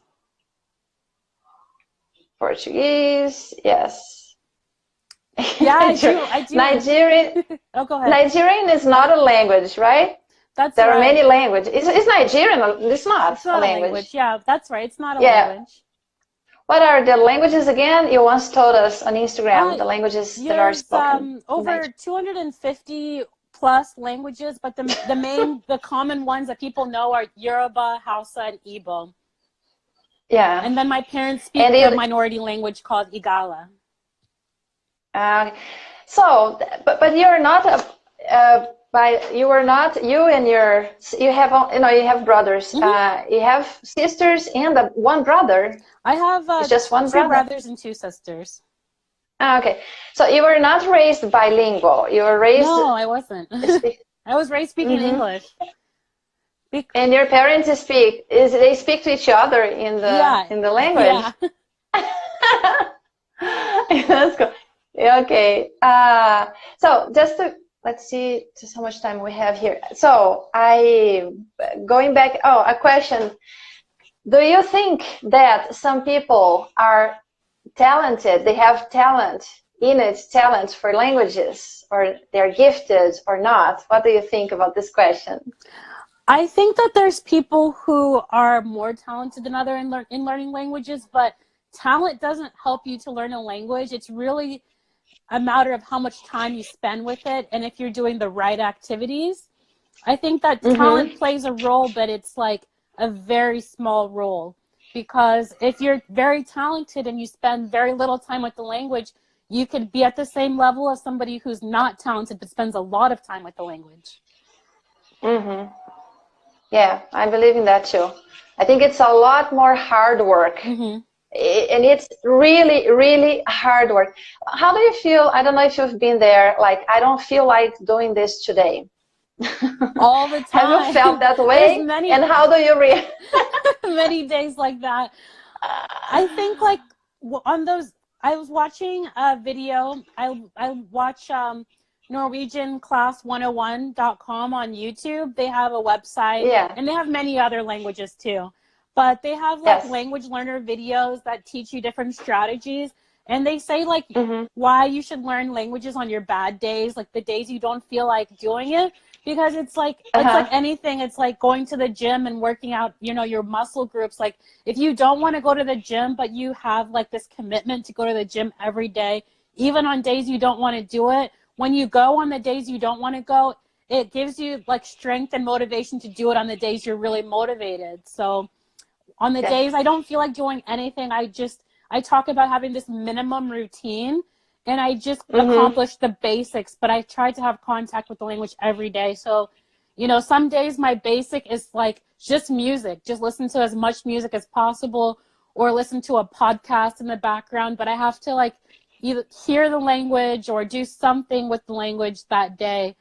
Portuguese, yes. Yeah, I do. Nigerian. Oh, go ahead. Nigerian is not a language, right? There are many languages. Is Nigerian? It's not a language. Yeah, that's right. It's not a language. What are the languages again? You once told us on Instagram, the languages that are spoken. Over 250 plus languages, but the common ones that people know are Yoruba, Hausa, and Igbo. Yeah. And then my parents speak a minority language called Igala. So, but you're not you have brothers. Mm-hmm. You have sisters and one brother. I have just one two brothers and 2 sisters. Okay, so you were not raised bilingual. You were raised. No, I wasn't. I was raised speaking English. And your parents they speak to each other in the language. Yeah. That's cool. Okay. So just to let's see just how much time we have here. So going back. Oh, a question. Do you think that some people are talented? They have innate talent for languages, or they're gifted or not? What do you think about this question? I think that there's people who are more talented than others in learning languages, but talent doesn't help you to learn a language. It's really a matter of how much time you spend with it and if you're doing the right activities. I think that talent plays a role, but it's like a very small role, because if you're very talented and you spend very little time with the language, you could be at the same level as somebody who's not talented but spends a lot of time with the language. Yeah, I believe in that too. I think it's a lot more hard work. And it's really, really hard work. How do you feel? I don't know if you've been there. Like, I don't feel like doing this today. All the time. Have you felt that way? And how do you react? Many days like that. I think like on those, I was watching a video. I watch NorwegianClass101.com on YouTube. They have a website, and they have many other languages too. But they have like language learner videos that teach you different strategies. And they say like why you should learn languages on your bad days, like the days you don't feel like doing it. Because it's like it's like anything. It's like going to the gym and working out, your muscle groups. Like if you don't want to go to the gym, but you have like this commitment to go to the gym every day, even on days you don't want to do it, when you go on the days you don't want to go, it gives you like strength and motivation to do it on the days you're really motivated. So on the days I don't feel like doing anything, I talk about having this minimum routine, and I just accomplish the basics, but I try to have contact with the language every day. So, some days my basic is like just music, just listen to as much music as possible, or listen to a podcast in the background, but I have to like either hear the language or do something with the language that day,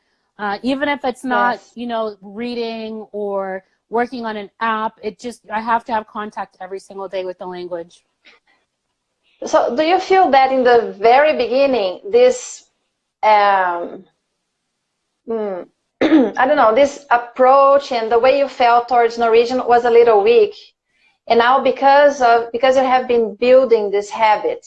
even if it's not, reading or working on an app. I have to have contact every single day with the language. So do you feel that in the very beginning, this, I don't know, this approach and the way you felt towards Norwegian was a little weak? And now because you have been building this habit,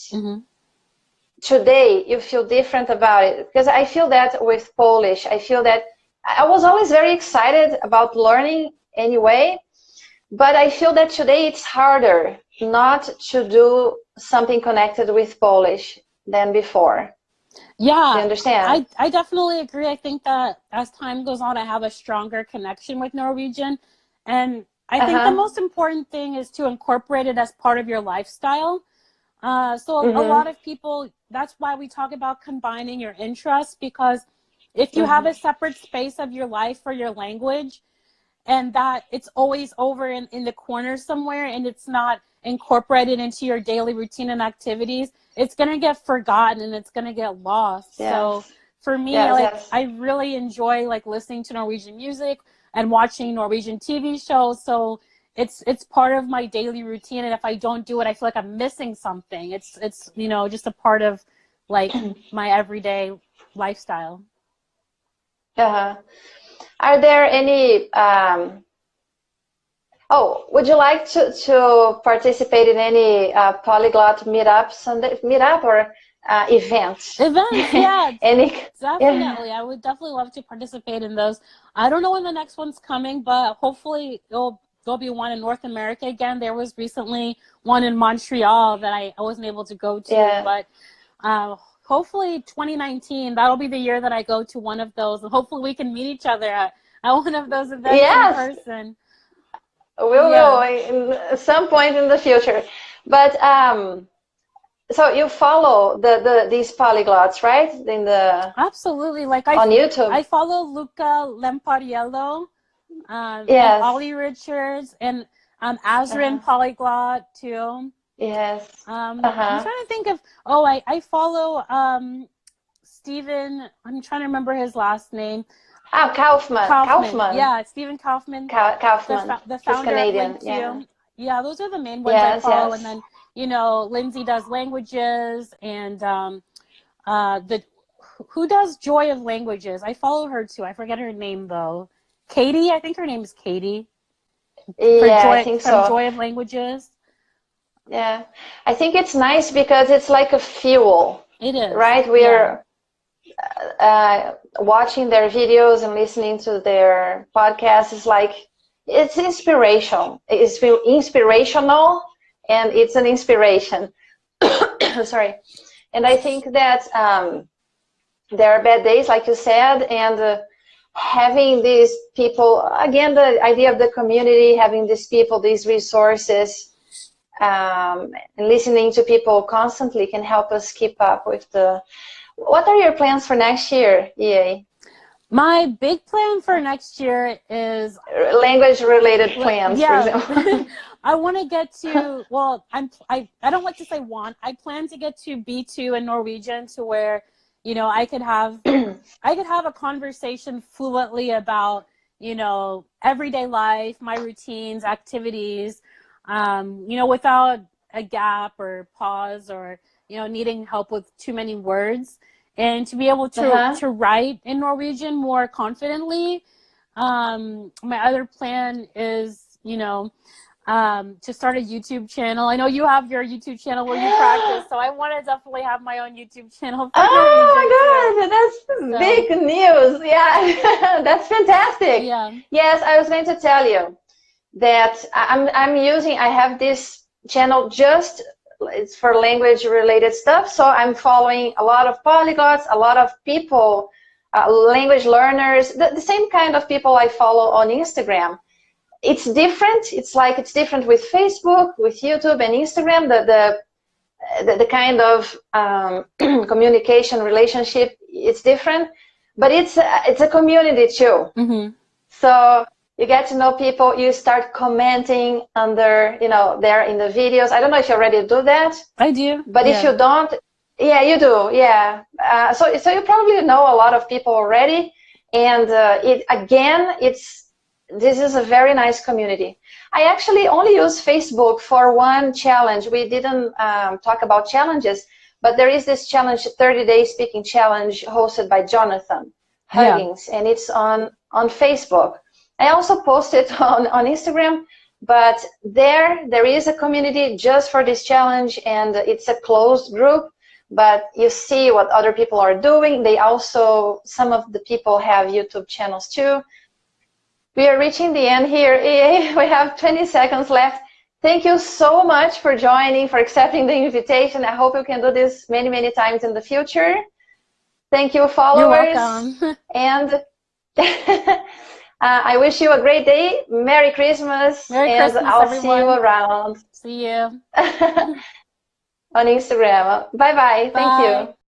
today you feel different about it? Because I feel that with Polish, I feel that I was always very excited about learning anyway, But I feel that today it's harder not to do something connected with Polish than before. Yeah, Do you understand? I definitely agree. I think that as time goes on, I have a stronger connection with Norwegian. And I think the most important thing is to incorporate it as part of your lifestyle. So a lot of people, that's why we talk about combining your interests, because if you have a separate space of your life for your language, and that it's always over in the corner somewhere and it's not incorporated into your daily routine and activities, it's going to get forgotten and it's going to get lost. Yes. So for me, I really enjoy like listening to Norwegian music and watching Norwegian TV shows. So it's part of my daily routine, and if I don't do it, I feel like I'm missing something. It's you know, just a part of like my everyday lifestyle. Are there any would you like to participate in any polyglot meetup or events? Yeah. Any? Definitely. I would definitely love to participate in those. I don't know when the next one's coming, but hopefully there'll be one in North America again. There was recently one in Montreal that I wasn't able to go to, but hopefully 2019, that'll be the year that I go to one of those, and hopefully we can meet each other at one of those events in person. We will in some point in the future. But so you follow these polyglots, right? Absolutely. Like on YouTube. I follow Luca Lempariello, and Ollie Richards, and Azrin Polyglot too. Yes. I'm trying to think of, I follow Stephen, I'm trying to remember his last name. Kaufman. Yeah, Stephen Kaufman. Kaufman. The founder of LinkedIn. Yeah, those are the main ones I follow. And then, you know, Lindsay does languages, and who does Joy of Languages? I follow her too. I forget her name though. Katie, I think her name is Katie. I think so. From Joy of Languages. Yeah, I think it's nice because it's like a fuel. It is. Right? We're watching their videos and listening to their podcasts. Is like, it's inspirational. It's inspirational, and it's an inspiration. Sorry. And I think that there are bad days, like you said, and having these people, again, the idea of the community, having these people, these resources, and listening to people constantly can help us keep up with the... What are your plans for next year, EA? My big plan for next year is... Language-related plans, for example. I want to get to, well, I don't like to say want, I plan to get to B2 in Norwegian, to where, you know, I could have a conversation fluently about, you know, everyday life, my routines, activities, you know, without a gap or pause, or, you know, needing help with too many words, and to be able to write in Norwegian more confidently. My other plan is, you know, to start a YouTube channel. I know you have your YouTube channel where you practice, so I want to definitely have my own YouTube channel. Oh my God, that's big news. Yeah, that's fantastic. Yeah. Yes, I was going to tell you that I have this channel just, it's for language related stuff. So I'm following a lot of polyglots, a lot of people, language learners, the same kind of people I follow on Instagram. It's different. It's like, it's different with Facebook, with YouTube and Instagram. The kind of communication relationship, it's different, but it's a community too. So you get to know people, you start commenting under, you know, there in the videos. I don't know if you already do that. I do. But if you don't, yeah, you do, yeah. So you probably know a lot of people already. And this is a very nice community. I actually only use Facebook for one challenge. We didn't talk about challenges, but there is this challenge, 30-day speaking challenge, hosted by Jonathan Huggins, and it's on Facebook. I also post it on Instagram, but there is a community just for this challenge, and it's a closed group, but you see what other people are doing. They also, some of the people have YouTube channels too. we are reaching the end here. We have 20 seconds left. Thank you so much for joining, for accepting the invitation. I hope you can do this many, many times in the future. Thank you, followers. You're welcome. And I wish you a great day. Merry Christmas. Merry and Christmas, I'll everyone. see you around. See you. On Instagram. Bye-bye. Thank you.